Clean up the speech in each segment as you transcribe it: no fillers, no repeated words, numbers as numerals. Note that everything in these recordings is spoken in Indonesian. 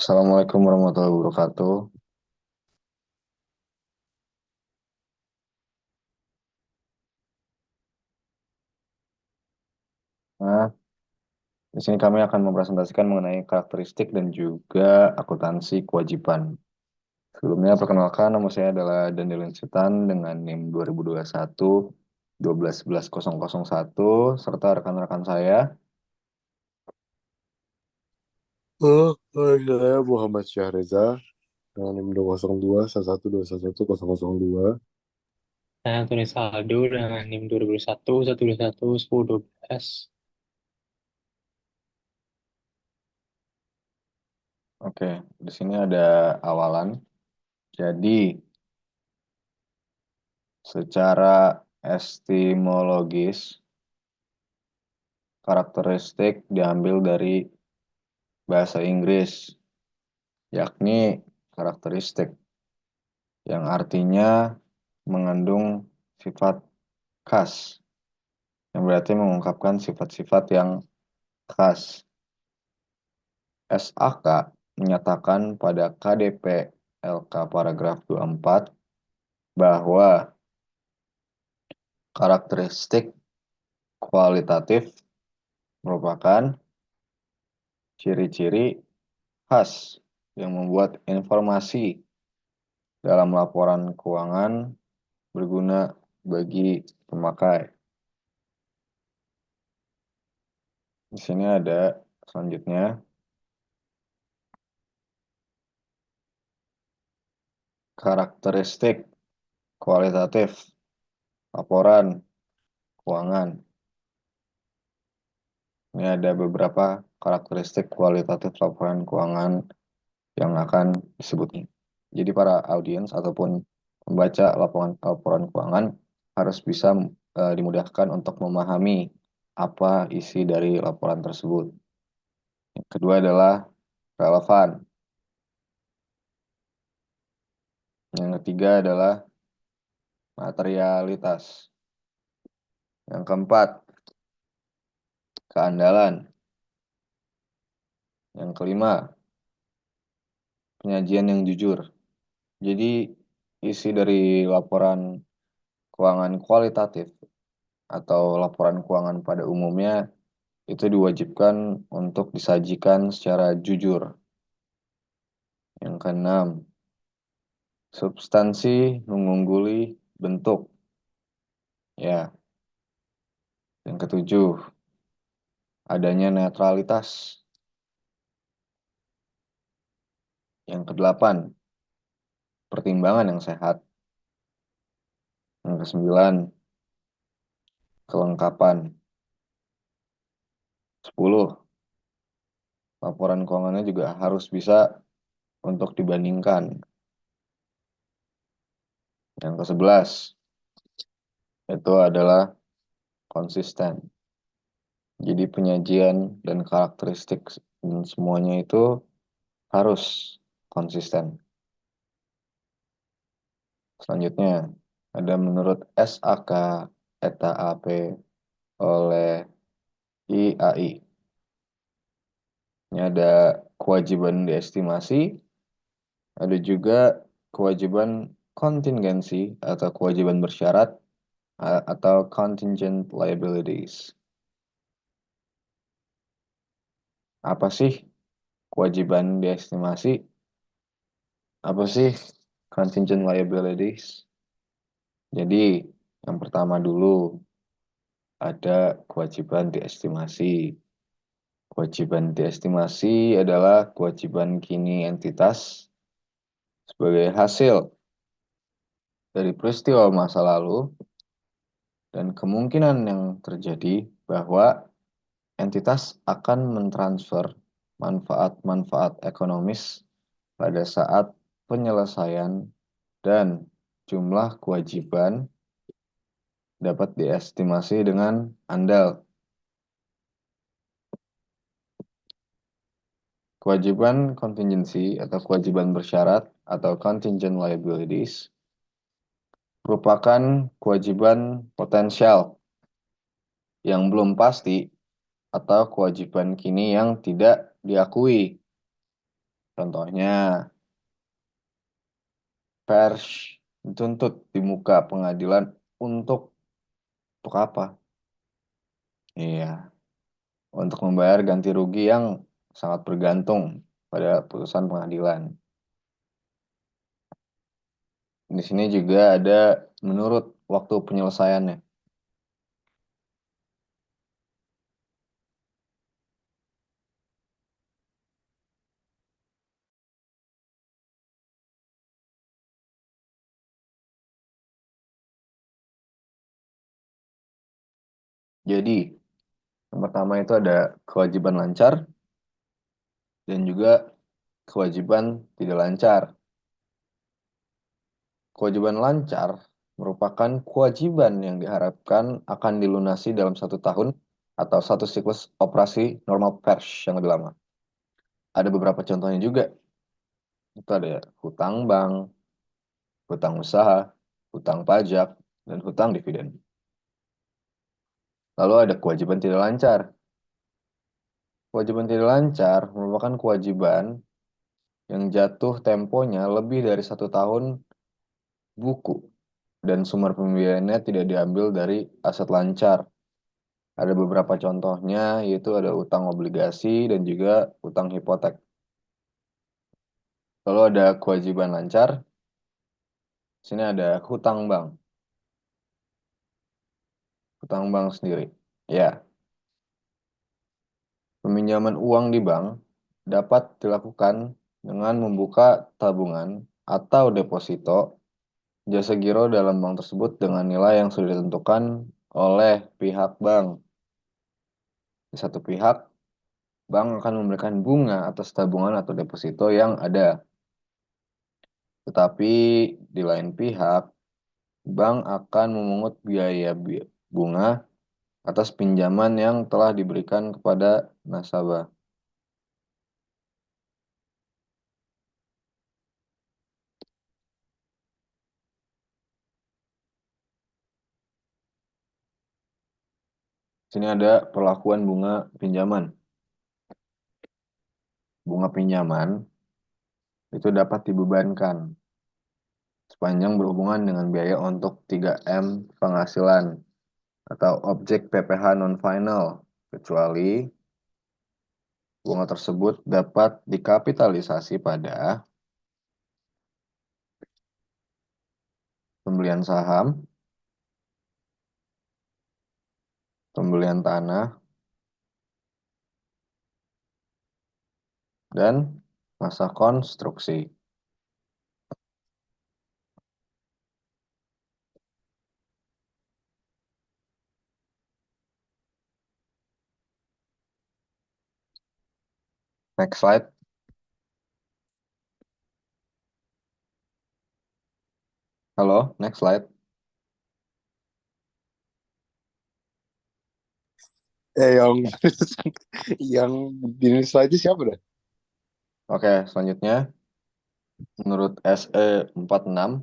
Assalamualaikum warahmatullahi wabarakatuh. Nah, di sini kami akan mempresentasikan mengenai karakteristik dan juga akuntansi kewajiban. Sebelumnya, perkenalkan, nama saya adalah Daniel Sitan dengan NIM 2021 1211001 serta rekan-rekan saya. Saya Muhammad Syahreza dengan NIM 202 1121211002. Saya Antoni Saldo dengan NIM 2021 121 1012. Oke, di sini ada awalan. Jadi, secara etimologis, karakteristik diambil dari bahasa Inggris, yakni karakteristik yang artinya mengandung sifat khas, yang berarti mengungkapkan sifat-sifat yang khas. SAK menyatakan pada KDP LK paragraf 24 bahwa karakteristik kualitatif merupakan ciri-ciri khas yang membuat informasi dalam laporan keuangan berguna bagi pemakai. Di sini ada selanjutnya karakteristik kualitatif laporan keuangan. Ini ada beberapa karakteristik kualitatif laporan keuangan yang akan disebutnya. Jadi para audiens ataupun membaca laporan keuangan harus bisa dimudahkan untuk memahami apa isi dari laporan tersebut. Yang kedua adalah relevan. Yang ketiga adalah materialitas. Yang keempat, keandalan. Yang kelima, penyajian yang jujur. Jadi isi dari laporan keuangan kualitatif atau laporan keuangan pada umumnya itu diwajibkan untuk disajikan secara jujur. Yang keenam, substansi mengungguli bentuk. Ya, yang ketujuh, adanya netralitas. Yang kedelapan, pertimbangan yang sehat. Yang kesembilan, kelengkapan. 10, laporan keuangannya juga harus bisa untuk dibandingkan. Yang ke-11 itu adalah konsisten. Jadi penyajian dan karakteristik dan semuanya itu harus konsisten. Selanjutnya ada menurut SAK eta AP oleh IAI. Ini ada kewajiban diestimasi, ada juga kewajiban kontingensi atau kewajiban bersyarat atau contingent liabilities. Apa sih kewajiban diestimasi? Apa sih contingent liabilities? Jadi, yang pertama dulu ada kewajiban diestimasi. Kewajiban diestimasi adalah kewajiban kini entitas sebagai hasil dari peristiwa masa lalu dan kemungkinan yang terjadi bahwa entitas akan mentransfer manfaat-manfaat ekonomis pada saat penyelesaian dan jumlah kewajiban dapat diestimasi dengan andal. Kewajiban kontingensi atau kewajiban bersyarat atau contingent liabilities merupakan kewajiban potensial yang belum pasti atau kewajiban kini yang tidak diakui. Contohnya, pers dituntut di muka pengadilan untuk apa? Iya, untuk membayar ganti rugi yang sangat bergantung pada putusan pengadilan. Di sini juga ada menurut waktu penyelesaiannya. Jadi, yang pertama itu ada kewajiban lancar dan juga kewajiban tidak lancar. Kewajiban lancar merupakan kewajiban yang diharapkan akan dilunasi dalam 1 tahun atau satu siklus operasi normal pers yang lebih lama. Ada beberapa contohnya juga. Itu ada hutang bank, hutang usaha, hutang pajak, dan hutang dividen. Lalu ada kewajiban tidak lancar. Kewajiban tidak lancar merupakan kewajiban yang jatuh temponya lebih dari 1 tahun buku dan sumber pembiayaannya tidak diambil dari aset lancar. Ada beberapa contohnya, yaitu ada utang obligasi dan juga utang hipotek. Lalu ada kewajiban lancar, sini ada hutang bank. Hutang bank sendiri. Ya, peminjaman uang di bank dapat dilakukan dengan membuka tabungan atau deposito jasa giro dalam bank tersebut dengan nilai yang sudah ditentukan oleh pihak bank. Di satu pihak, bank akan memberikan bunga atas tabungan atau deposito yang ada. Tetapi di lain pihak, bank akan memungut biaya bunga atas pinjaman yang telah diberikan kepada nasabah. Sini ada perlakuan bunga pinjaman. Bunga pinjaman itu dapat dibebankan sepanjang berhubungan dengan biaya untuk 3M penghasilan atau objek PPh non-final, kecuali bunga tersebut dapat dikapitalisasi pada pembelian saham, pembelian tanah, dan masa konstruksi. Next slide. Halo, next slide. Yang yang di slide siapa dah? Oke, selanjutnya menurut SE 46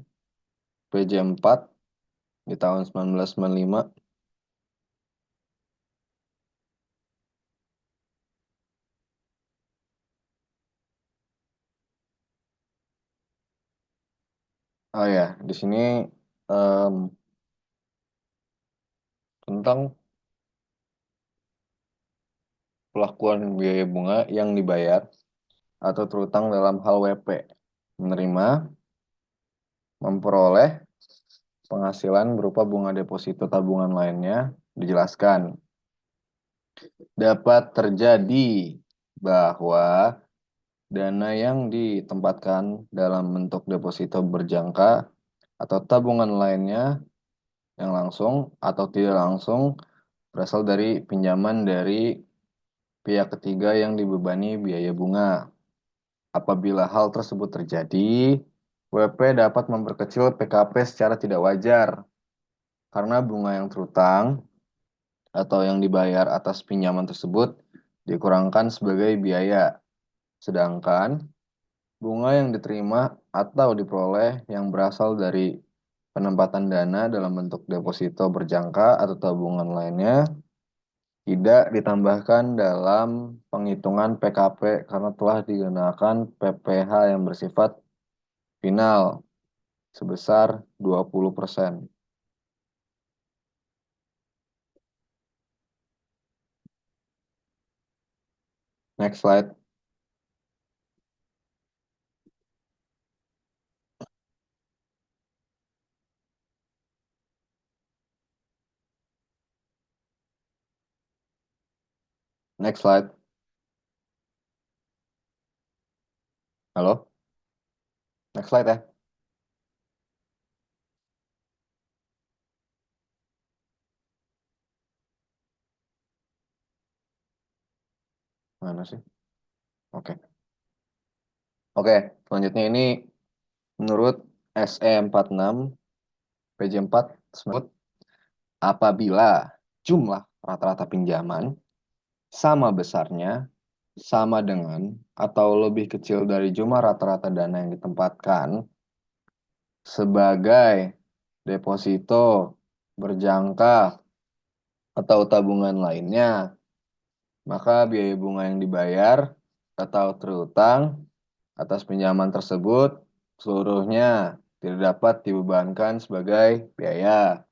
PJ 4 di tahun 1995. Oh ya, di sini em, tentang pelakuan biaya bunga yang dibayar atau terutang dalam hal WP, menerima, memperoleh penghasilan berupa bunga deposito tabungan lainnya, dijelaskan. Dapat terjadi bahwa dana yang ditempatkan dalam bentuk deposito berjangka atau tabungan lainnya yang langsung atau tidak langsung berasal dari pinjaman dari pihak ketiga yang dibebani biaya bunga. Apabila hal tersebut terjadi, WP dapat memperkecil PKP secara tidak wajar karena bunga yang terutang atau yang dibayar atas pinjaman tersebut dikurangkan sebagai biaya. Sedangkan bunga yang diterima atau diperoleh yang berasal dari penempatan dana dalam bentuk deposito berjangka atau tabungan lainnya tidak ditambahkan dalam penghitungan PKP karena telah digunakan PPh yang bersifat final sebesar 20%. Next slide. Next slide. Halo? Next slide ya. Mana sih? Oke. Oke, selanjutnya ini menurut SE 46 PJ 4 sebut apabila jumlah rata-rata pinjaman sama besarnya, sama dengan, atau lebih kecil dari jumlah rata-rata dana yang ditempatkan sebagai deposito berjangka atau tabungan lainnya, maka biaya bunga yang dibayar atau terutang atas pinjaman tersebut seluruhnya tidak dapat dibebankan sebagai biaya.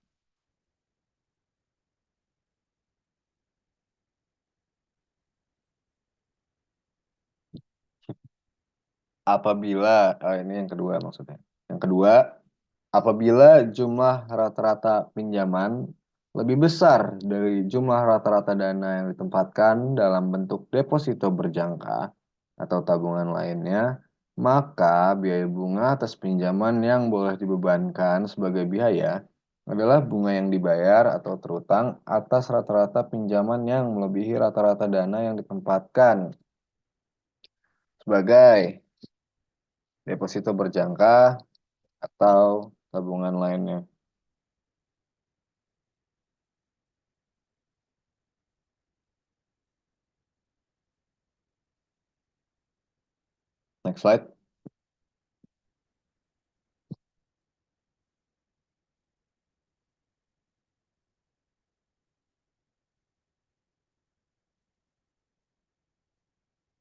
Apabila, ini yang kedua maksudnya. Yang kedua, apabila jumlah rata-rata pinjaman lebih besar dari jumlah rata-rata dana yang ditempatkan dalam bentuk deposito berjangka atau tabungan lainnya, maka biaya bunga atas pinjaman yang boleh dibebankan sebagai biaya adalah bunga yang dibayar atau terutang atas rata-rata pinjaman yang melebihi rata-rata dana yang ditempatkan sebagai deposito berjangka atau tabungan lainnya. Next slide.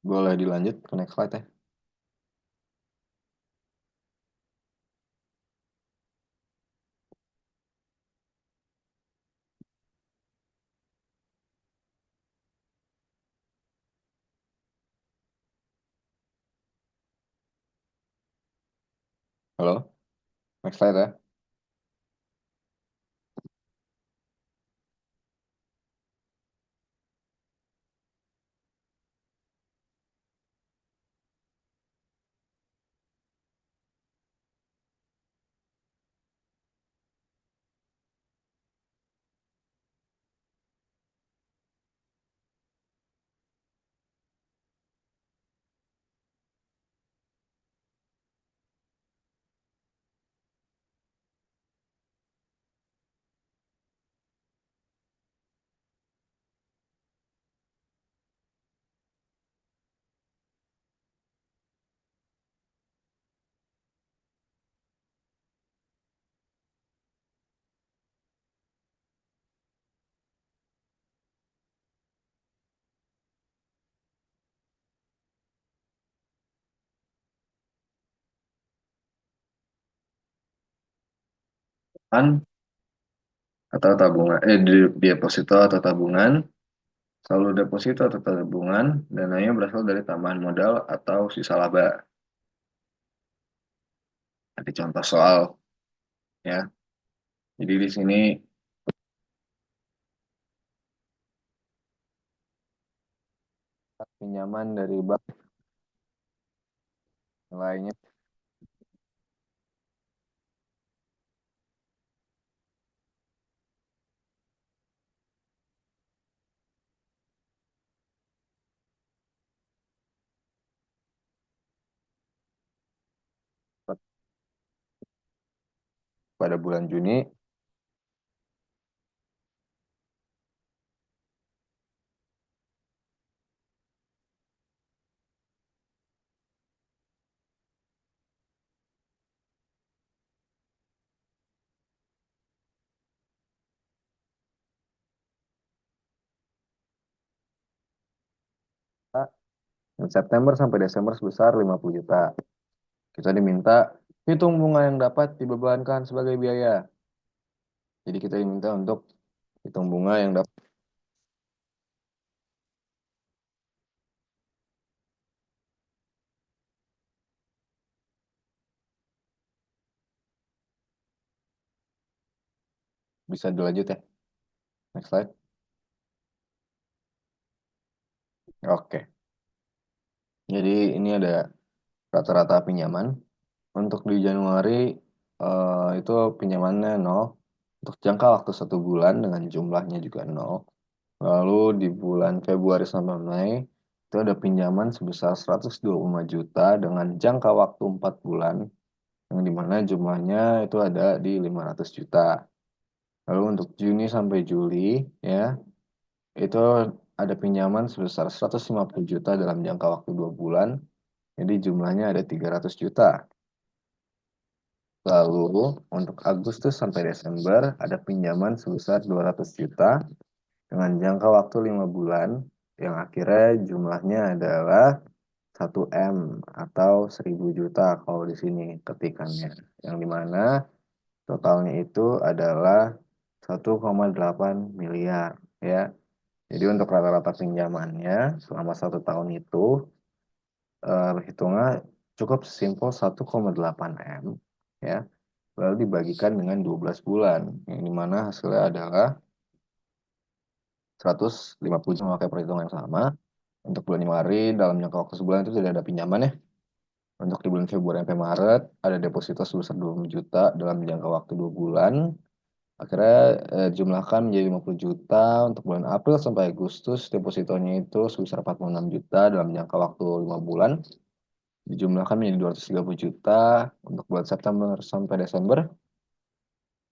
Boleh dilanjut ke next slide ya. Halo, next slide ya. Kan atau tabungan, deposito atau tabungan, selalu deposito atau tabungan, dananya berasal dari tambahan modal atau sisa laba. Ada contoh soal ya. Jadi di sini pinjaman dari bank nilainya pada bulan Juni Dan September sampai Desember sebesar 50 juta. Kita diminta hitung bunga yang dapat dibebankan sebagai biaya. Jadi kita diminta untuk hitung bunga yang dapat. Bisa dilanjut ya. Next slide. Oke. Jadi ini ada rata-rata pinjaman. Untuk di Januari itu pinjamannya 0. Untuk jangka waktu 1 bulan dengan jumlahnya juga 0. Lalu di bulan Februari sampai Mei itu ada pinjaman sebesar 125 juta dengan jangka waktu 4 bulan. Yang dimana jumlahnya itu ada di 500 juta. Lalu untuk Juni sampai Juli ya itu ada pinjaman sebesar 150 juta dalam jangka waktu 2 bulan. Jadi jumlahnya ada 300 juta. Lalu untuk Agustus sampai Desember ada pinjaman sebesar 200 juta dengan jangka waktu 5 bulan yang akhirnya jumlahnya adalah 1 M atau 1000 juta kalau di sini ketikannya. Yang dimana totalnya itu adalah 1,8 miliar ya. Jadi untuk rata-rata pinjamannya selama 1 tahun itu hitungnya cukup simpel 1,8 M ya. Lalu dibagikan dengan 12 bulan yang dimana hasilnya adalah 150 juta memakai perhitungan yang sama. Untuk bulan Januari dalam jangka waktu sebulan itu tidak ada pinjaman ya. Untuk di bulan Februari sampai Maret ada deposito sebesar 20 juta dalam jangka waktu 2 bulan. Akhirnya jumlahkan menjadi 50 juta. Untuk bulan April sampai Agustus depositonya itu sebesar 46 juta dalam jangka waktu 5 bulan. Dijumlahkan menjadi 230 juta. Untuk bulan September sampai Desember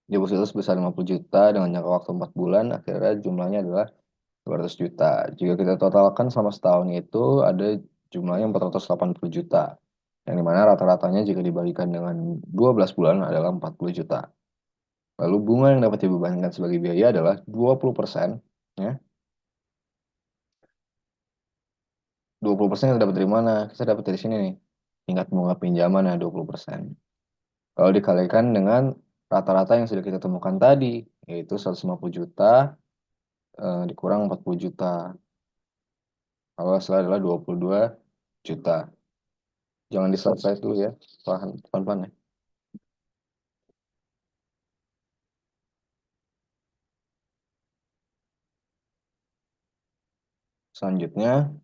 deposito sebesar 50 juta dengan jangka waktu 4 bulan. Akhirnya jumlahnya adalah 200 juta. Jika kita totalkan selama setahun itu ada jumlahnya 480 juta. Yang dimana rata-ratanya jika dibagikan dengan 12 bulan adalah 40 juta. Lalu bunga yang dapat dibebankan sebagai biaya adalah 20%. Ya. 20% kita dapat dari mana? Kita dapat dari sini nih. Tingkat bunga pinjaman ya 20%. Kalau dikalikan dengan rata-rata yang sudah kita temukan tadi, yaitu 150 juta dikurang 40 juta. Kalau hasilnya adalah 22 juta. Jangan di-slide dulu ya, pelan-pelan ya. Selanjutnya,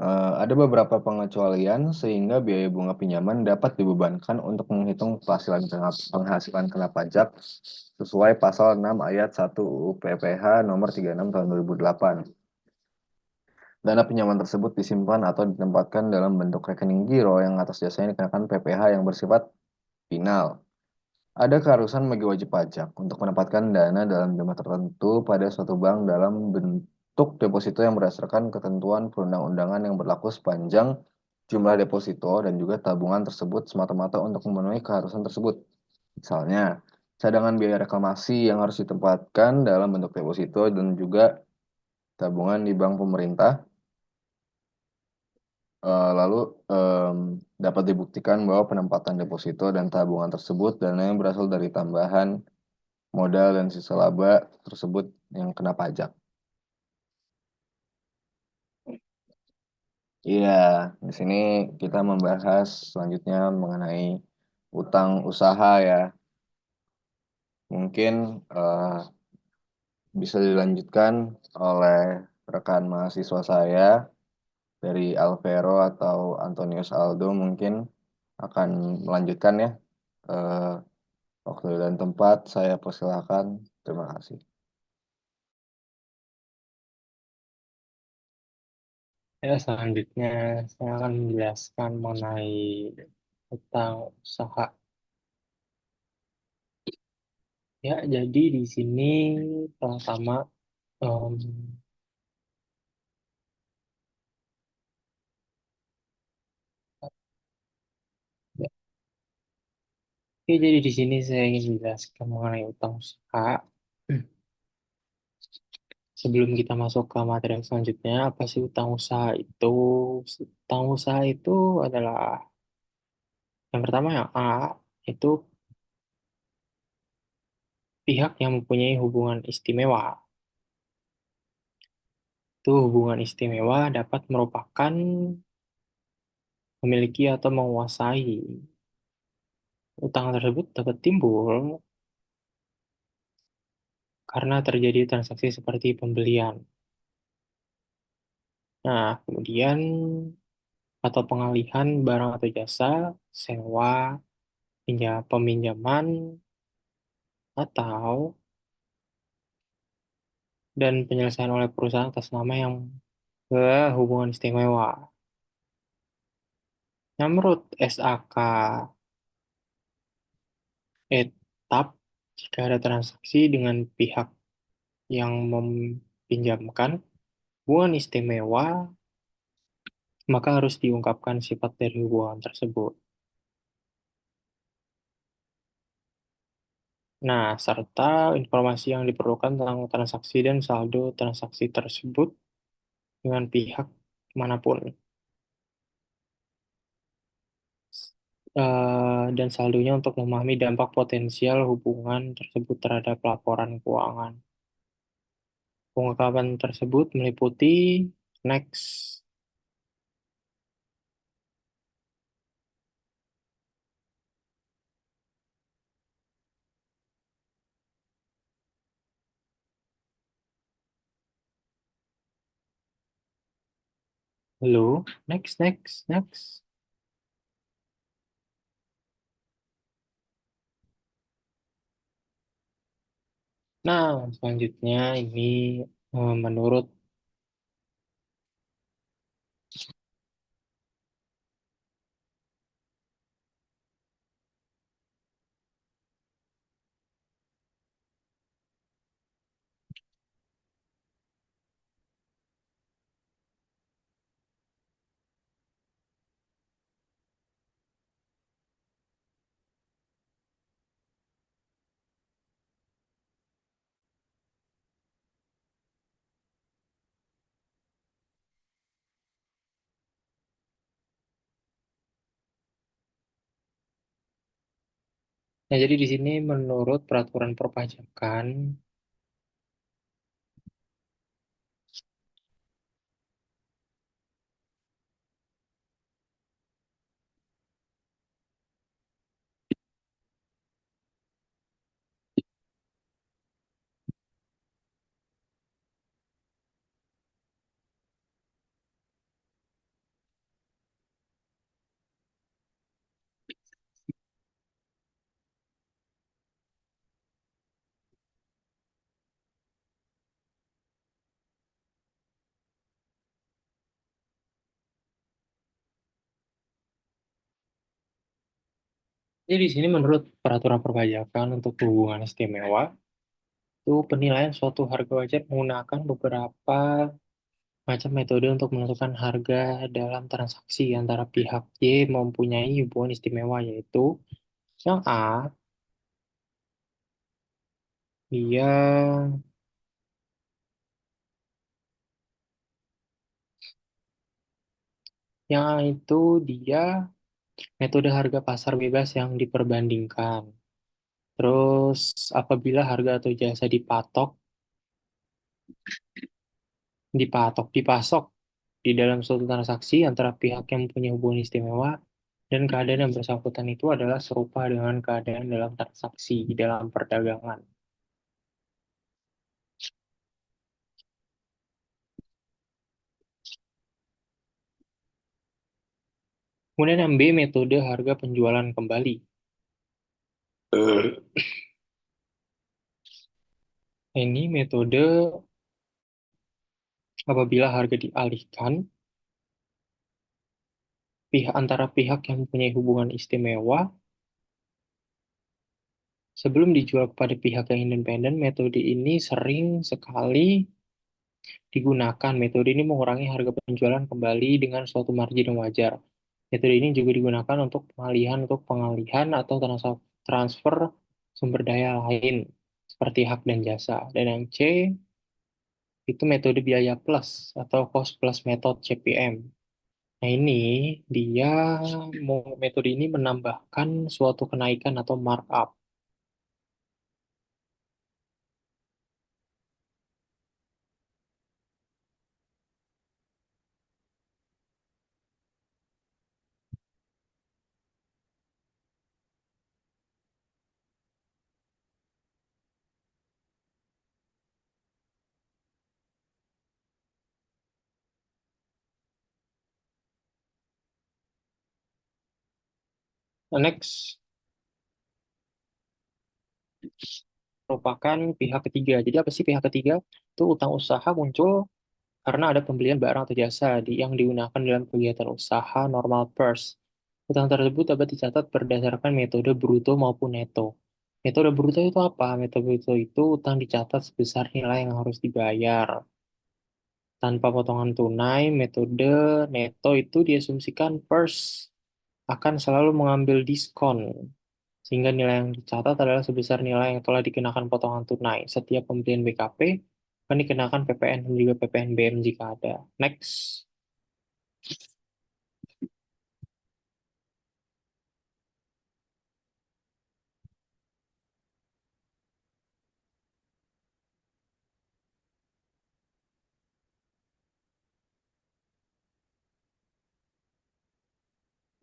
ada beberapa pengecualian sehingga biaya bunga pinjaman dapat dibebankan untuk menghitung penghasilan kena pajak sesuai pasal 6 ayat 1 UU PPH nomor 36 tahun 2008. Dana pinjaman tersebut disimpan atau ditempatkan dalam bentuk rekening giro yang atas jasanya dikenakan PPH yang bersifat final. Ada keharusan bagi wajib pajak untuk menempatkan dana dalam jumlah tertentu pada suatu bank dalam bentuk deposito yang berdasarkan ketentuan perundang-undangan yang berlaku sepanjang jumlah deposito dan juga tabungan tersebut semata-mata untuk memenuhi keharusan tersebut. Misalnya, cadangan biaya reklamasi yang harus ditempatkan dalam bentuk deposito dan juga tabungan di bank pemerintah. Lalu dapat dibuktikan bahwa penempatan deposito dan tabungan tersebut dana yang berasal dari tambahan modal dan sisa laba tersebut yang kena pajak. Iya, di sini kita membahas selanjutnya mengenai utang usaha ya. Mungkin bisa dilanjutkan oleh rekan mahasiswa saya dari Alvero atau Antonius Aldo mungkin akan melanjutkan ya. Eh, Waktu dan tempat saya persilakan. Terima kasih. Ya, selanjutnya saya akan menjelaskan mengenai utang usaha. Ya, jadi di sini pertama, em, ya, oke, jadi di sini saya ingin menjelaskan mengenai utang usaha. Sebelum kita masuk ke materi yang selanjutnya, apa sih utang usaha itu? Utang usaha itu adalah yang pertama yang A, itu pihak yang mempunyai hubungan istimewa. Itu hubungan istimewa dapat merupakan memiliki atau menguasai. Utang tersebut dapat timbul karena terjadi transaksi seperti pembelian. Nah, kemudian atau pengalihan barang atau jasa, sewa, peminjaman, atau dan penyelesaian oleh perusahaan atas nama yang berhubungan istimewa. Nah, menurut SAK etap, jika ada transaksi dengan pihak yang meminjamkan hubungan istimewa, maka harus diungkapkan sifat dari hubungan tersebut. Nah, serta informasi yang diperlukan tentang transaksi dan saldo transaksi tersebut dengan pihak manapun. Dan saldonya untuk memahami dampak potensial hubungan tersebut terhadap laporan keuangan. Pengungkapan tersebut meliputi next. Halo, next. Nah, selanjutnya ini menurut Nah, jadi di sini menurut peraturan perpajakan, jadi di sini menurut peraturan perpajakan untuk hubungan istimewa, itu penilaian suatu harga wajar menggunakan beberapa macam metode untuk menentukan harga dalam transaksi antara pihak Y mempunyai hubungan istimewa, yaitu yang A, dia yang A itu dia metode harga pasar bebas yang diperbandingkan. Terus apabila harga atau jasa dipasok di dalam suatu transaksi antara pihak yang mempunyai hubungan istimewa dan keadaan yang bersangkutan itu adalah serupa dengan keadaan dalam transaksi di dalam perdagangan. Kemudian yang B, metode harga penjualan kembali. Ini metode apabila harga dialihkan antara pihak yang mempunyai hubungan istimewa sebelum dijual kepada pihak yang independen. Metode ini sering sekali digunakan. Metode ini mengurangi harga penjualan kembali dengan suatu margin yang wajar. Metode ini juga digunakan untuk pengalihan atau transfer sumber daya lain seperti hak dan jasa. Dan yang C, itu metode biaya plus atau cost plus method CPM. Nah ini dia metode ini menambahkan suatu kenaikan atau markup. Nah, next merupakan pihak ketiga. Jadi apa sih pihak ketiga? Itu utang usaha muncul karena ada pembelian barang atau jasa yang digunakan dalam kegiatan usaha normal pers. Utang tersebut dapat dicatat berdasarkan metode bruto maupun neto. Metode bruto itu apa? Metode bruto itu utang dicatat sebesar nilai yang harus dibayar. Tanpa potongan tunai, metode neto itu diasumsikan pers akan selalu mengambil diskon, sehingga nilai yang dicatat adalah sebesar nilai yang telah dikenakan potongan tunai. Setiap pembelian BKP akan dikenakan PPN dan juga PPNBM jika ada. Next.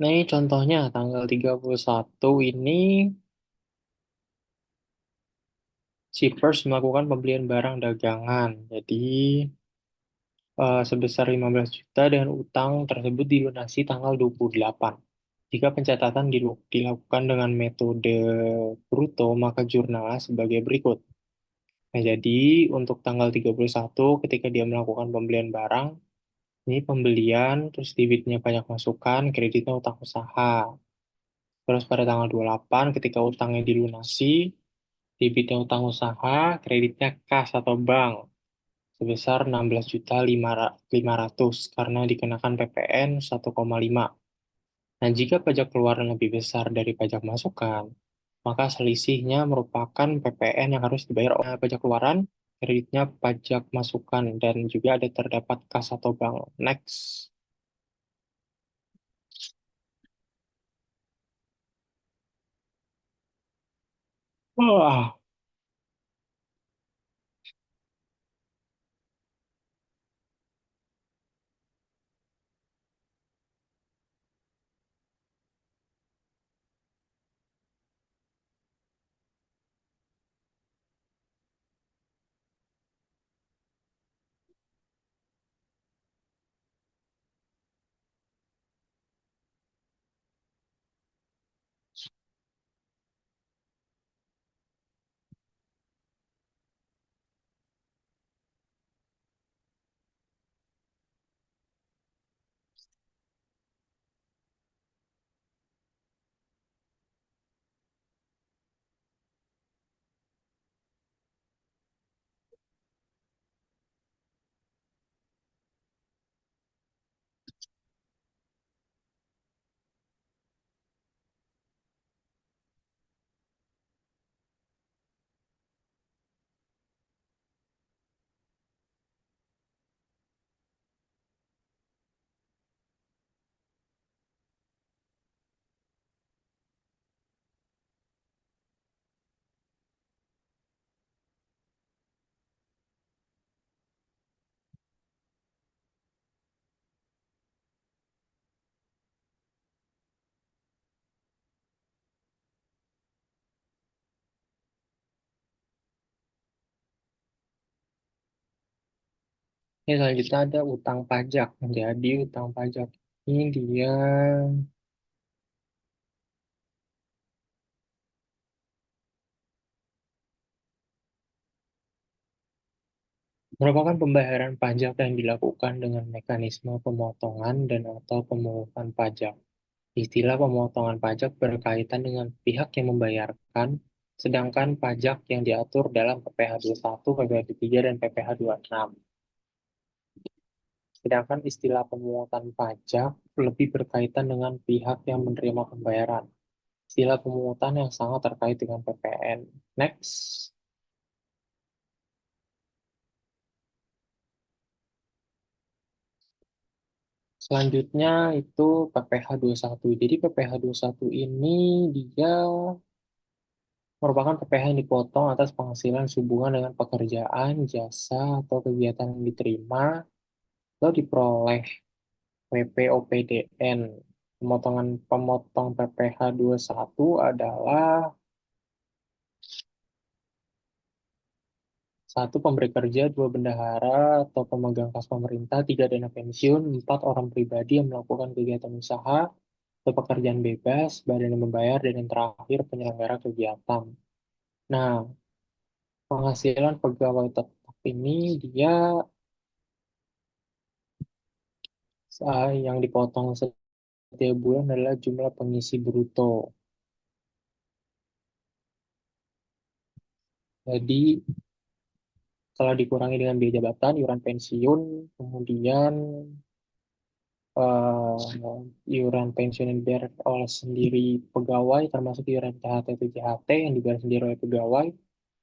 Nah, ini contohnya tanggal 31 ini si Pers melakukan pembelian barang dagangan. Jadi sebesar 15 juta dengan utang tersebut dilunasi tanggal 28. Jika pencatatan dilakukan dengan metode bruto, maka jurnalnya sebagai berikut. Nah, jadi untuk tanggal 31 ketika dia melakukan pembelian barang, ini pembelian, terus debitnya pajak masukan, kreditnya utang usaha. Terus pada tanggal 28 ketika utangnya dilunasi, debitnya utang usaha, kreditnya kas atau bank sebesar 16.500 karena dikenakan PPN 1,5. Nah, jika pajak keluaran lebih besar dari pajak masukan, maka selisihnya merupakan PPN yang harus dibayar oleh pajak keluaran, kreditnya pajak masukan, dan juga ada terdapat kas atau bank. Next. Wah, ini selanjutnya ada utang pajak. Jadi utang pajak ini dia merupakan pembayaran pajak yang dilakukan dengan mekanisme pemotongan dan atau pemungutan pajak. Istilah pemotongan pajak berkaitan dengan pihak yang membayarkan, sedangkan pajak yang diatur dalam PPh 21, PPh 3, dan PPh 26. Sedangkan istilah pemungutan pajak lebih berkaitan dengan pihak yang menerima pembayaran. Istilah pemungutan yang sangat terkait dengan PPN. Next. Selanjutnya itu PPh satu. Jadi PPh satu ini dia merupakan PPh yang dipotong atas penghasilan sehubungan dengan pekerjaan, jasa, atau kegiatan yang diterima atau diperoleh WPOPDN. Pemotongan pemotong PPh satu adalah satu pemberi kerja, dua bendahara atau pemegang kas pemerintah, tiga dana pensiun, empat orang pribadi yang melakukan kegiatan usaha atau pekerjaan bebas, badan yang membayar, dan yang terakhir penyelenggara kegiatan. Nah, penghasilan pegawai tetap ini dia yang dipotong setiap bulan adalah jumlah pengisi bruto. Jadi, kalau dikurangi dengan biaya jabatan, iuran pensiun, kemudian iuran pensiun yang dibayar oleh sendiri pegawai, termasuk iuran THT atau JHT yang dibayar sendiri oleh pegawai,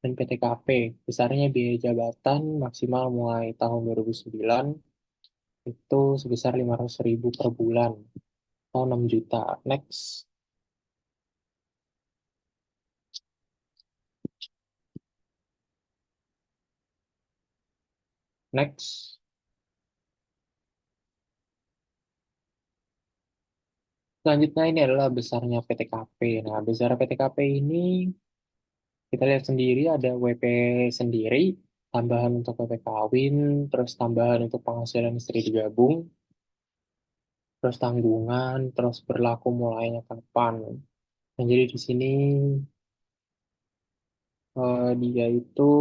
dan PTKP. Besarnya biaya jabatan maksimal mulai tahun 2009 itu sebesar 500.000 per bulan atau 6 juta. Next, next. Selanjutnya ini adalah besarnya PTKP. Nah, besar PTKP ini kita lihat sendiri ada WP sendiri, tambahan untuk WP kawin, terus tambahan untuk penghasilan istri digabung, terus tanggungan, terus berlaku mulainya kapan. Nah, jadi di sini dia itu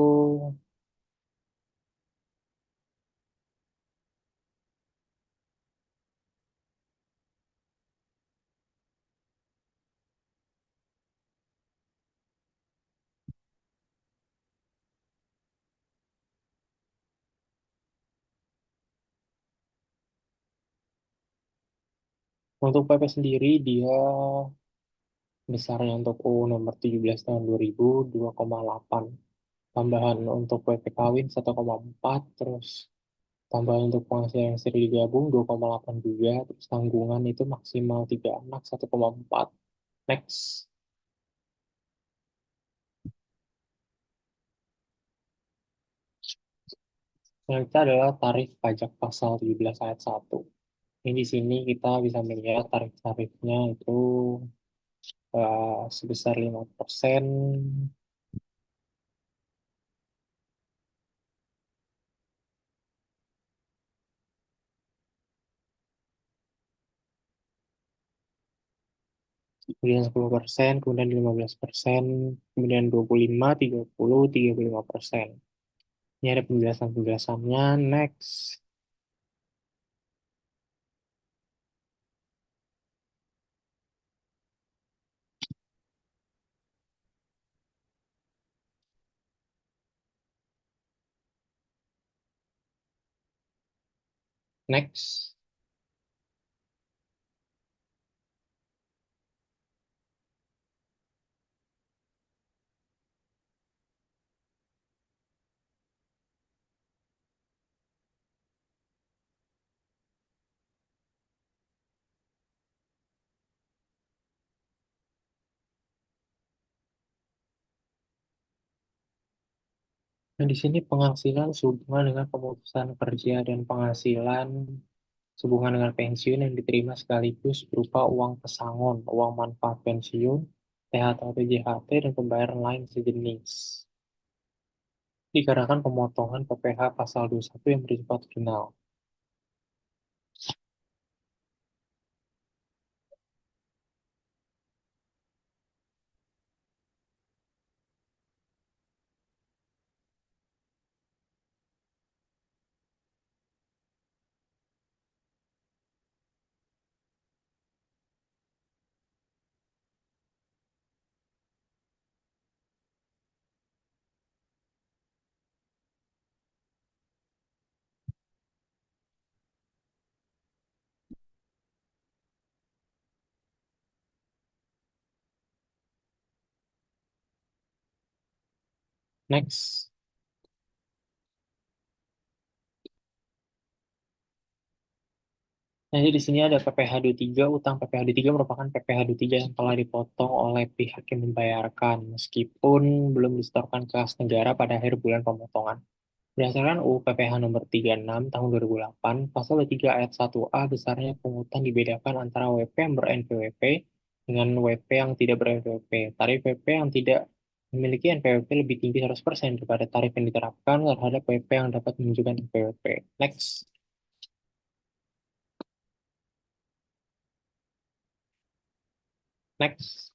untuk PP sendiri dia besarnya untuk UU nomor 17 tahun 2000 2,8. Tambahan untuk PP kawin 1,4, terus tambahan untuk penghasilan istri digabung 2,8 juga, terus tanggungan itu maksimal 3 anak 1,4. Next. Selanjutnya adalah tarif pajak pasal 17 ayat 1. Ini di sini kita bisa melihat tarif-tarifnya itu sebesar 5%. Kemudian 10%, kemudian 15%, kemudian 25, 30, 35%. Ini ada penjelasan-penjelasannya. Next. Next. Nah, di sini penghasilan sehubungan dengan pemutusan kerja dan penghasilan sehubungan dengan pensiun yang diterima sekaligus berupa uang pesangon, uang manfaat pensiun, THT atau JHT, dan pembayaran lain sejenis. Dikarenakan pemotongan PPh pasal 21 yang bersifat final. Next. Nanti di sini ada PPh tiga utang PPh tiga merupakan PPh tiga yang telah dipotong oleh pihak yang membayarkan, meskipun belum disetorkan ke kas negara pada akhir bulan pemotongan. Berdasarkan UU PPh nomor 36 tahun 2008, pasal 3 ayat 1A besarnya pungutan dibedakan antara WP yang ber-NPWP dengan WP yang tidak ber-NPWP. Tarif WP yang tidak memiliki NPWP lebih tinggi 100% daripada tarif yang diterapkan terhadap WP yang dapat menunjukkan NPWP. Next. Next.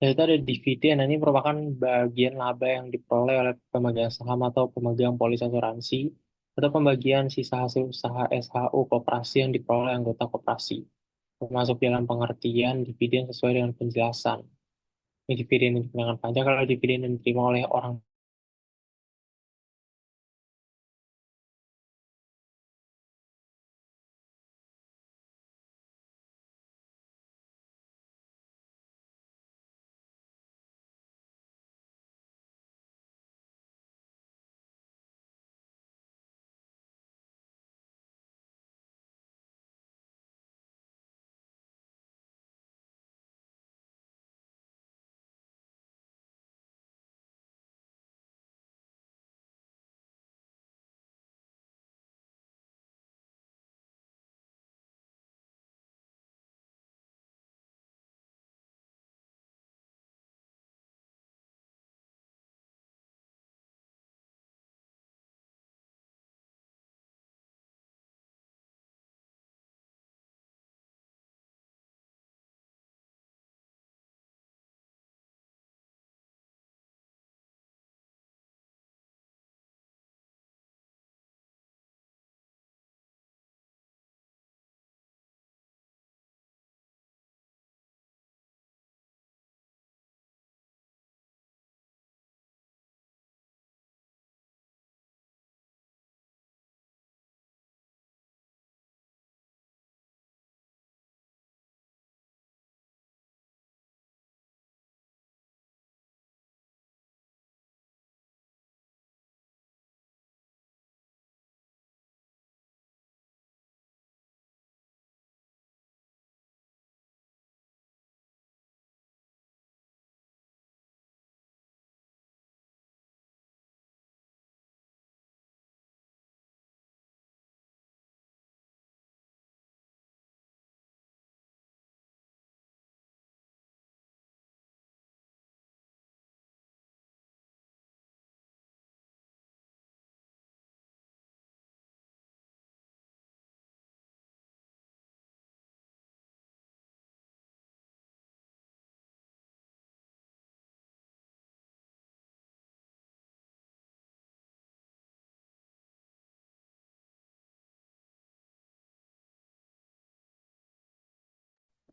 Yaitu ada dividen. Nah, ini merupakan bagian laba yang diperoleh oleh pemegang saham atau pemegang polis asuransi atau pembagian sisa hasil usaha SHU koperasi yang diperoleh anggota koperasi, termasuk dalam pengertian dividen sesuai dengan penjelasan. Ini dividen yang dikenakan pajak kalau dividen yang diterima oleh orang.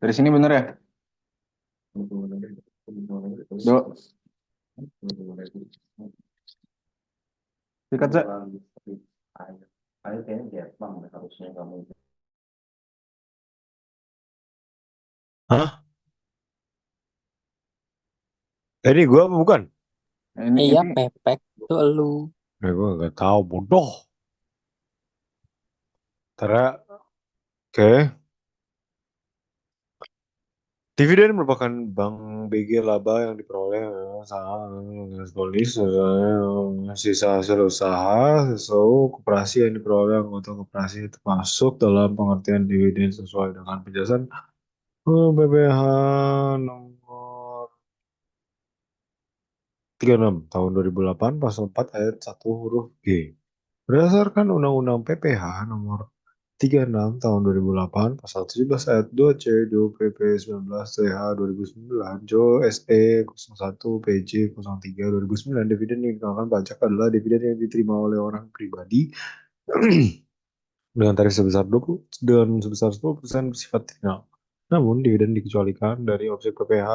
Dari sini bener ya? Do, sikat Zak. Hah? Ini gue apa bukan? Iya, Ini Pepek tuh elu. Gue nggak tahu, bodoh. Karena, oke. Dividen merupakan bank BG laba yang diperoleh saham polis sisa hasil usaha sesuatu koperasi yang diperoleh anggota koperasi termasuk dalam pengertian dividen sesuai dengan penjelasan BPH nomor 36 tahun 2008 pasal 4 ayat 1 huruf G. Berdasarkan Undang-Undang PPH nomor 36 tahun 2008 pasal 17 ayat 2 C 2 PP 19 TH 2009 JO SE 01 PJ 03 2009 dividen yang dikenakan pajak adalah dividen yang diterima oleh orang pribadi dengan tarif sebesar 20 dan sebesar 10% bersifat final. Namun, dividen dikecualikan dari opsi PPh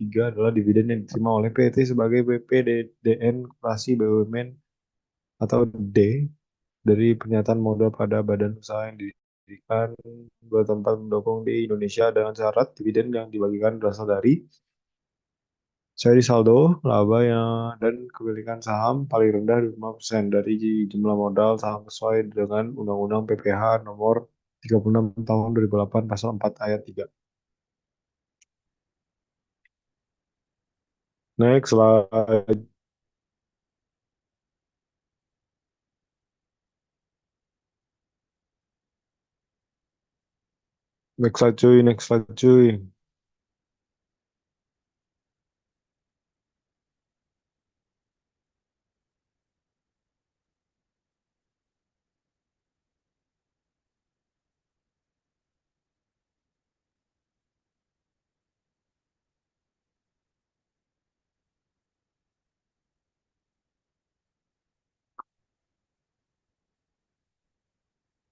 23 adalah dividen yang diterima oleh PT sebagai BPDDN Koperasi BUMN atau D dari pernyataan modal pada badan usaha yang didirikan bertempat mendukung di Indonesia dengan syarat dividen yang dibagikan berasal dari Seri saldo, laba dan kepemilikan saham paling rendah 5% dari jumlah modal saham sesuai dengan Undang-Undang PPH nomor 36 tahun 2008 pasal 4 ayat 3. Next slide. Next slide cuy, next slide cuy.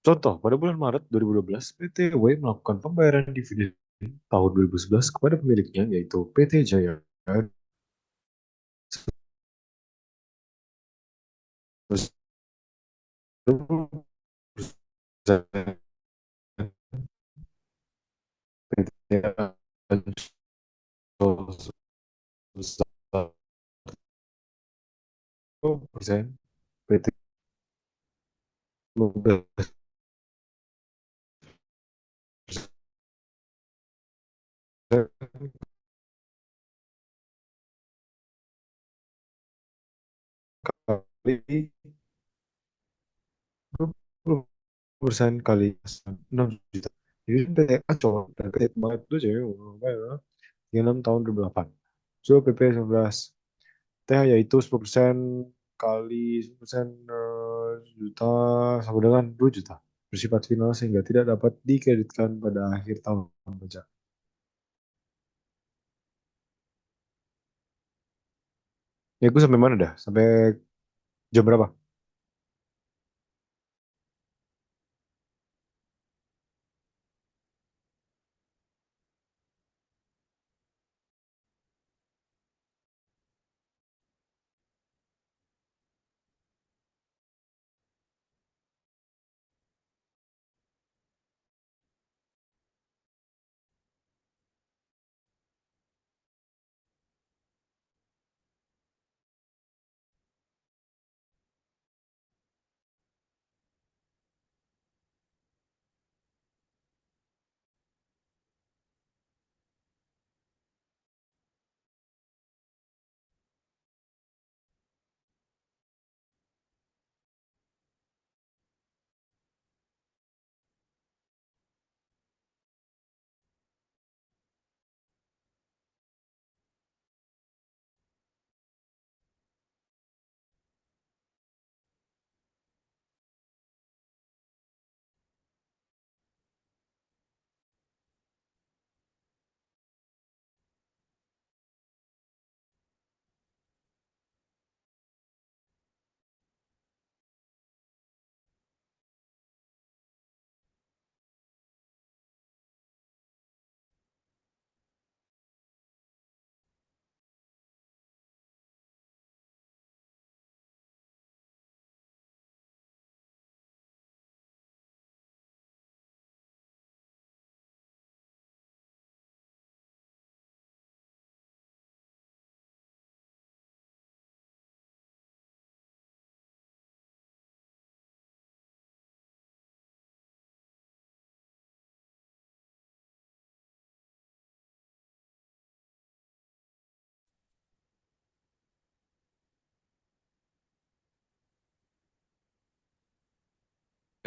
Contoh, pada bulan Maret 2012, PT W melakukan pembayaran dividen tahun 2011 kepada pemiliknya, yaitu PT Jaya. PT sebesar 10%, PT 15 kali 20% kali 6 juta. Jadi PT kacau, dan PT banget tuh jadi 6 tahun 2008. So PP 11 TH yaitu 10% kali 10% juta sama dengan 2 juta. Bersifat final sehingga tidak dapat dikreditkan pada akhir tahun pajak. Ya, gue sampai mana dah? Sampai jam berapa?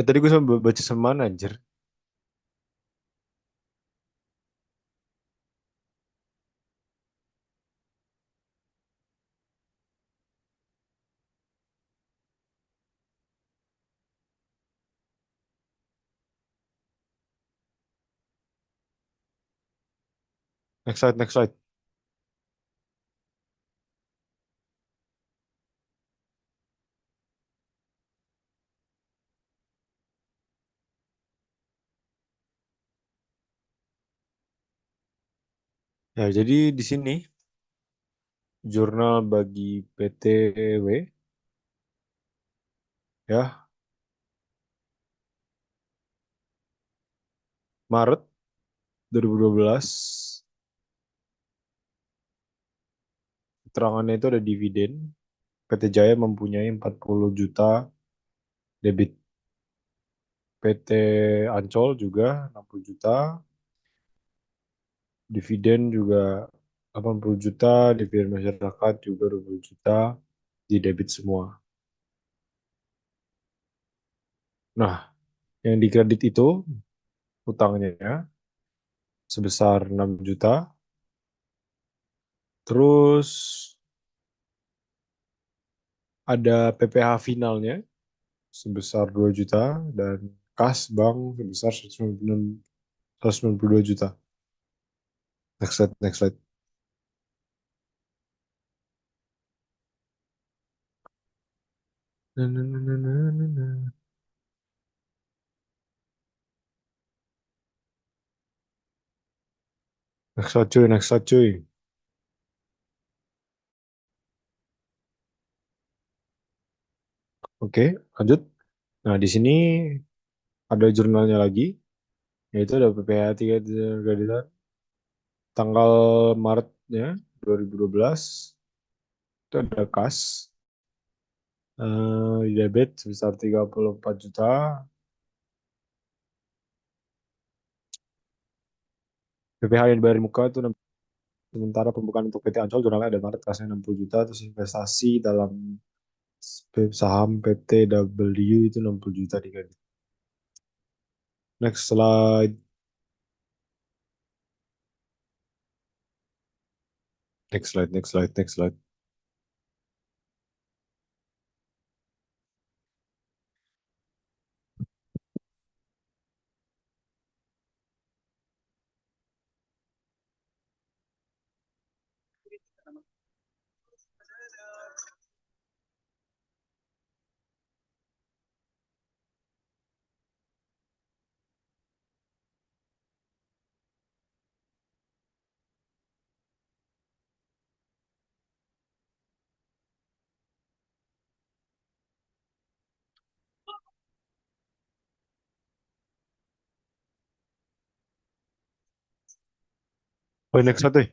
Tadi gue sama baca sama anjir. Next slide, next slide. Ya, jadi di sini jurnal bagi PTW ya, Maret 2012 keterangannya itu ada dividen. PT Jaya mempunyai 40 juta debit. PT Ancol juga 60 juta. Dividen juga 80 juta. Dividen masyarakat juga 20 juta. Di debit semua. Nah, yang dikredit itu utangnya sebesar 6 juta. Terus ada PPh finalnya sebesar 2 juta dan kas bank sebesar 192 juta. Next slide, next slide. Nah, nah, nah, nah, nah, nah, nah. Next slide cuy, next slide cuy. Oke, lanjut. Nah, di sini ada jurnalnya lagi, yaitu ada PPh 3 kreditan tanggal Maretnya 2012. Itu ada kas di debit sebesar 34 juta. PPh yang dibayar muka itu sementara pembukaan untuk PT Ancol jurnalnya ada Maret kasnya 60 juta, terus investasi dalam saham PTW itu 60 juta di kredit. Next slide. Next slide, next slide, next slide. Oh, next slide deh.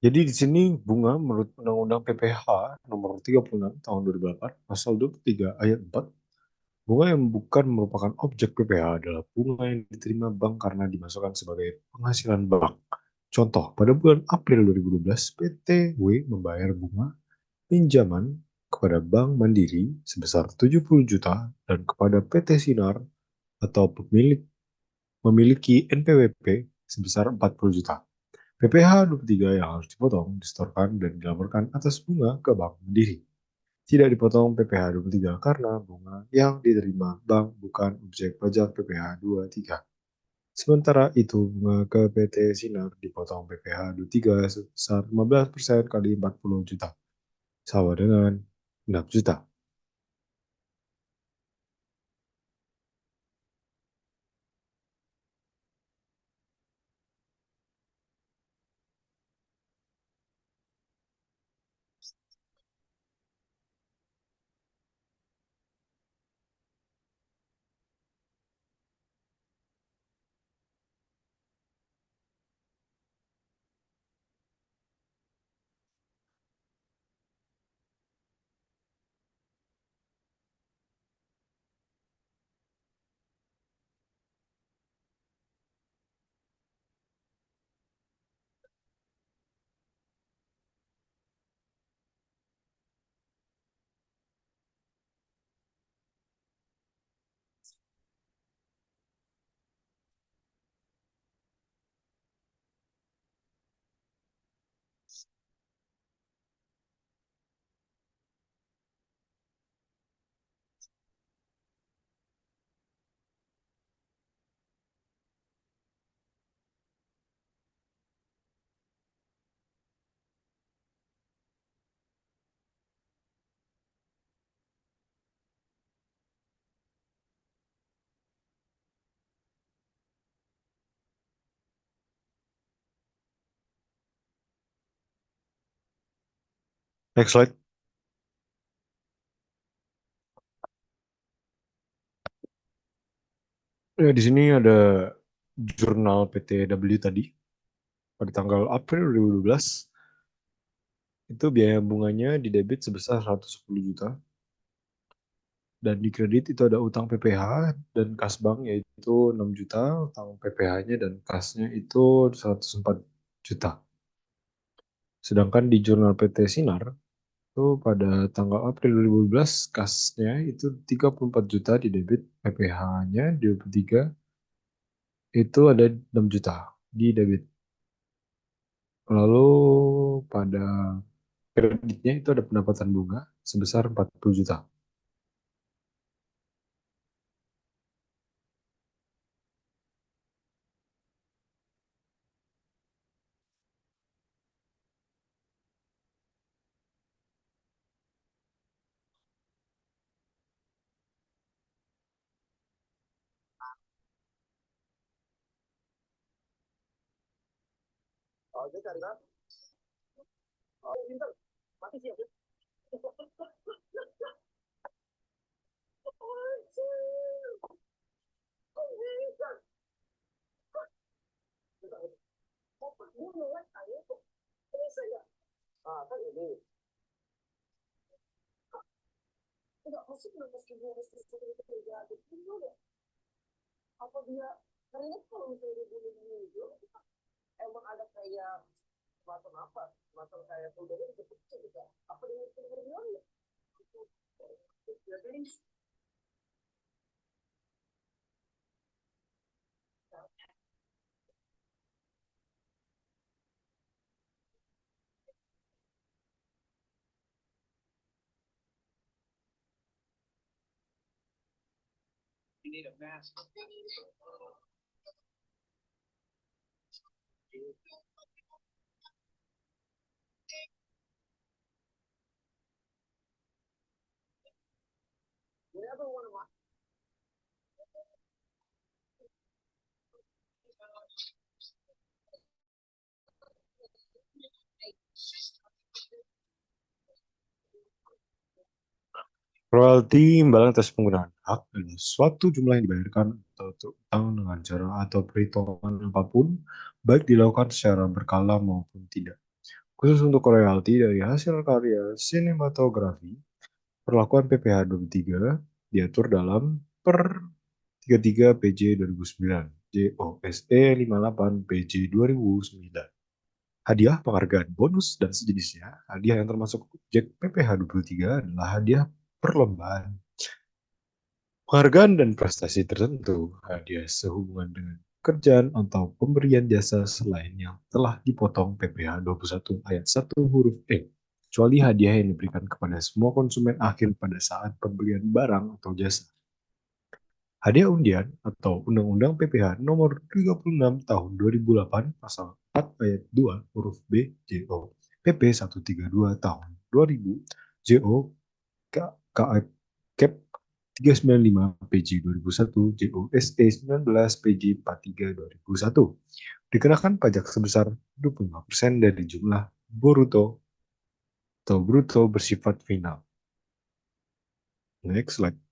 Jadi di sini bunga menurut Undang-Undang PPh nomor 36 tahun 2008 pasal 23 ayat 4, bunga yang bukan merupakan objek PPh adalah bunga yang diterima bank karena dimasukkan sebagai penghasilan bank. Contoh, pada bulan April 2012, PT W membayar bunga pinjaman kepada Bank Mandiri sebesar 70 juta dan kepada PT Sinar atau pemilik memiliki NPWP sebesar 40 juta. PPh 23 yang harus dipotong, disetorkan, dan dilaporkan atas bunga ke Bank Mandiri. Tidak dipotong PPh 23 karena bunga yang diterima bank bukan objek pajak PPh 23. Sementara itu, bunga ke PT Sinar dipotong PPh 23 sebesar 15% kali 40 juta, sama dengan 6 juta. Next slide. Di sini ada jurnal PTW tadi pada tanggal April 2012 itu biaya bunganya di debit sebesar 110 juta dan di kredit itu ada utang PPh dan kas bank yaitu 6 juta, utang PPh-nya dan kasnya itu 104 juta. Sedangkan di jurnal PT Sinar itu pada tanggal April 2012 kasnya itu 34 juta di debit, PPh-nya 23 itu ada 6 juta di debit. Lalu pada kreditnya itu ada pendapatan bunga sebesar 40 juta. Royalti imbalan atas penggunaan hak adalah suatu jumlah yang dibayarkan atau utang dengan cara atau perhitungan apapun, baik dilakukan secara berkala maupun tidak. Khusus untuk royalti dari hasil karya sinematografi, perlakuan PPh 23 diatur dalam per 33 PJ 2009, JOSE 58 PJ 2009. Hadiah, penghargaan, bonus, dan sejenisnya. Hadiah yang termasuk objek PPh 23 adalah hadiah perlombaan, penghargaan dan prestasi tertentu, hadiah sehubungan dengan pekerjaan atau pemberian jasa selain yang telah dipotong PPh 21 ayat 1 huruf E, kecuali hadiah yang diberikan kepada semua konsumen akhir pada saat pembelian barang atau jasa. Hadiah undian atau Undang-Undang PPh Nomor 36 Tahun 2008 Pasal 4 Ayat 2 huruf B JO PP 132 Tahun 2000 JO KF Cap 395 PJ 2001 JOSE 19 PJ 43 2001 dikenakan pajak sebesar 25% dari jumlah bruto atau bruto bersifat final. Next slide.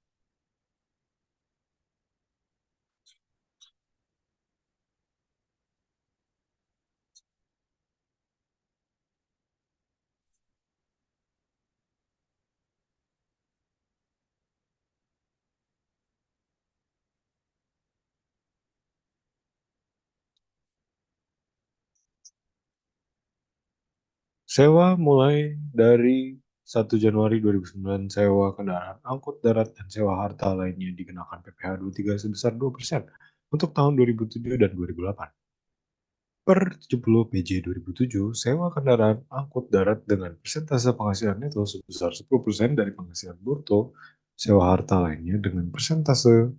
Sewa mulai dari 1 Januari 2009, sewa kendaraan angkut darat dan sewa harta lainnya dikenakan PPh 23 sebesar 2% untuk tahun 2007 dan 2008. Per 70 PJ 2007, sewa kendaraan angkut darat dengan persentase penghasilan neto sebesar 10% dari penghasilan bruto, sewa harta lainnya dengan persentase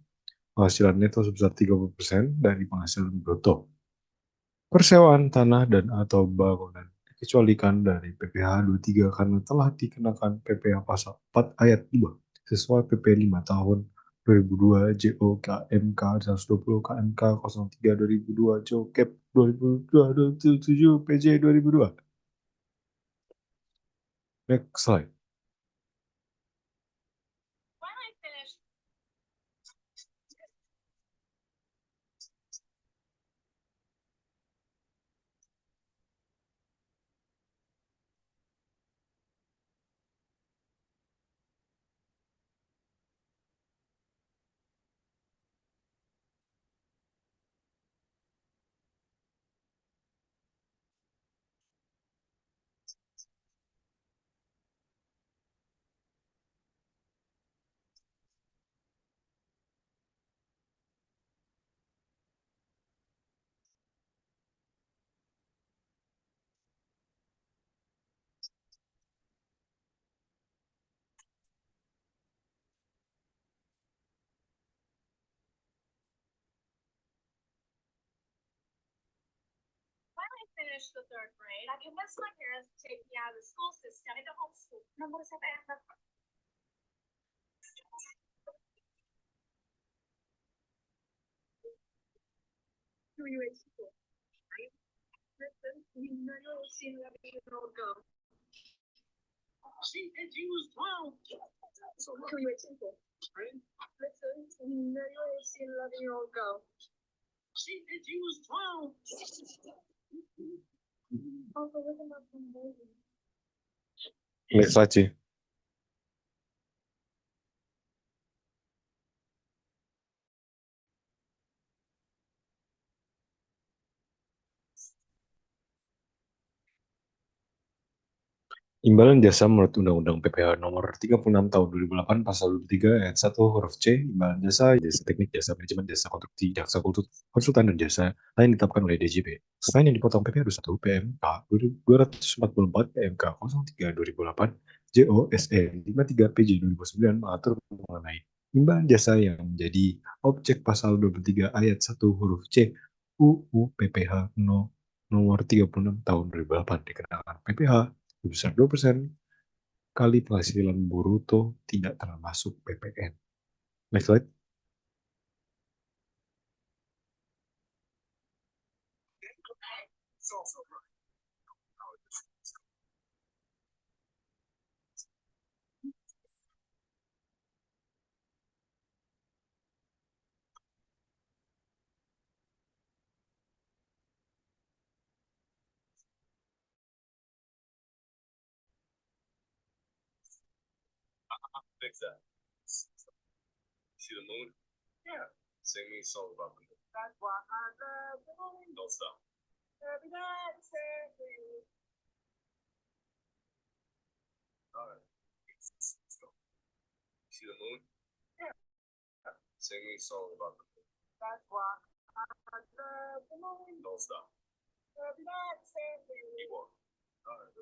penghasilan neto sebesar 30% dari penghasilan bruto. Persewaan tanah dan atau bangunan dikecualikan dari PPh 23 karena telah dikenakan PPh pasal 4 ayat 2 sesuai PP 5 tahun 2002 JO KMK 120 KMK 03 2002 JO KEP 2002 PJ 2002. Next slide. finished the third grade, I convinced my parents to take me out of the school system into homeschool. Nomor siapa yang dapat? Who are you in school? Listen, we never seen that year-old go. She said you was 12. So who are you in school? Listen, we never seen that year-old go. She said you was 12. Also, look at my phone, baby. Next slide sih. Imbalan jasa menurut Undang-Undang PPH Nomor 36 Tahun 2008 Pasal 23 Ayat 1 huruf C, imbalan jasa, jasa teknik, jasa manajemen, jasa konstruksi, jasa konsultan, dan jasa lain ditetapkan oleh DJP. Selain yang dipotong PP 21 PMK 244 PMK 03 2008 JOSE 53 PJ 2009 mengatur mengenai imbalan jasa yang menjadi objek pasal 23 ayat 1 huruf C UU PPH nomor 36 tahun 2008 dikenakan PPH sebesar 2% kali penghasilan bruto tidak termasuk PPN. Next slide. Fix that. See the moon? Yeah. Sing me a song about the moon. That's why I love the moon. Don't stop. Every night, say. All right. Let's go. See the moon? Yeah. Sing me a song about the moon. That's why I love the moon. Don't stop. Every night, say. Keep on. All right.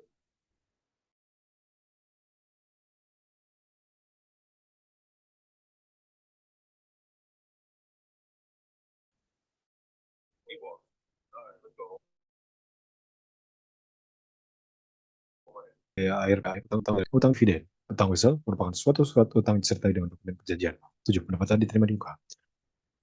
Keep on. All right, let's go. Utang dividen. Utang wesel merupakan suatu surat utang disertai dengan dokumen perjanjian. 7. Pendapatan diterima di muka.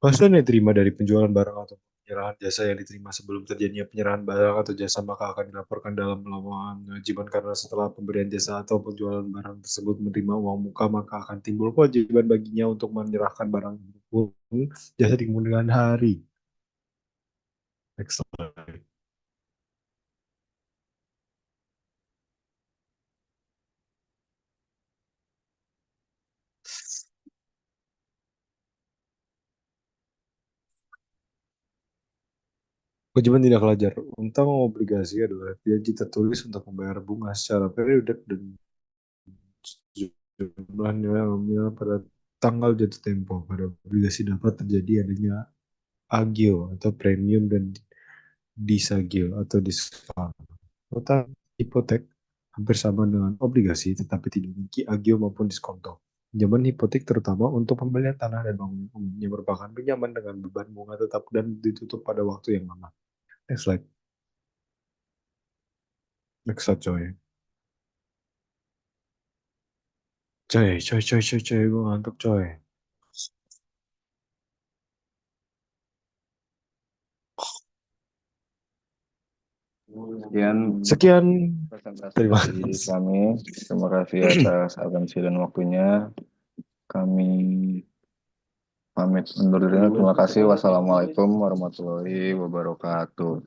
Penghasilan yang diterima dari penjualan barang atau penyerahan jasa yang diterima sebelum terjadinya penyerahan barang atau jasa maka akan dilaporkan dalam laporan kewajiban karena setelah pemberian jasa atau penjualan barang tersebut menerima uang muka maka akan timbul kewajiban baginya untuk menyerahkan barang maupun jasa di kemudian hari. Next slide. Kewajiban tidak wajar. Utang obligasi adalah janji tertulis untuk membayar bunga secara periodik dan jumlah nilai nominal pada tanggal jatuh tempo. Pada obligasi dapat terjadi adanya agio atau premium dan disagio atau diskon. Utang hipotek hampir sama dengan obligasi tetapi tidak memiliki agio maupun diskonto. Pinjaman hipotek terutama untuk pembelian tanah dan bangunan umumnya merupakan pinjaman dengan beban bunga tetap dan ditutup pada waktu yang lama. Next slide. Next slide coy. Coy, gue ngantuk coy. Sekian Sekian. presentasi Terima dari kasih. kami. Terima kasih atas atensi dan waktunya. Kami pamit undur diri. Terima kasih. Wassalamualaikum warahmatullahi wabarakatuh.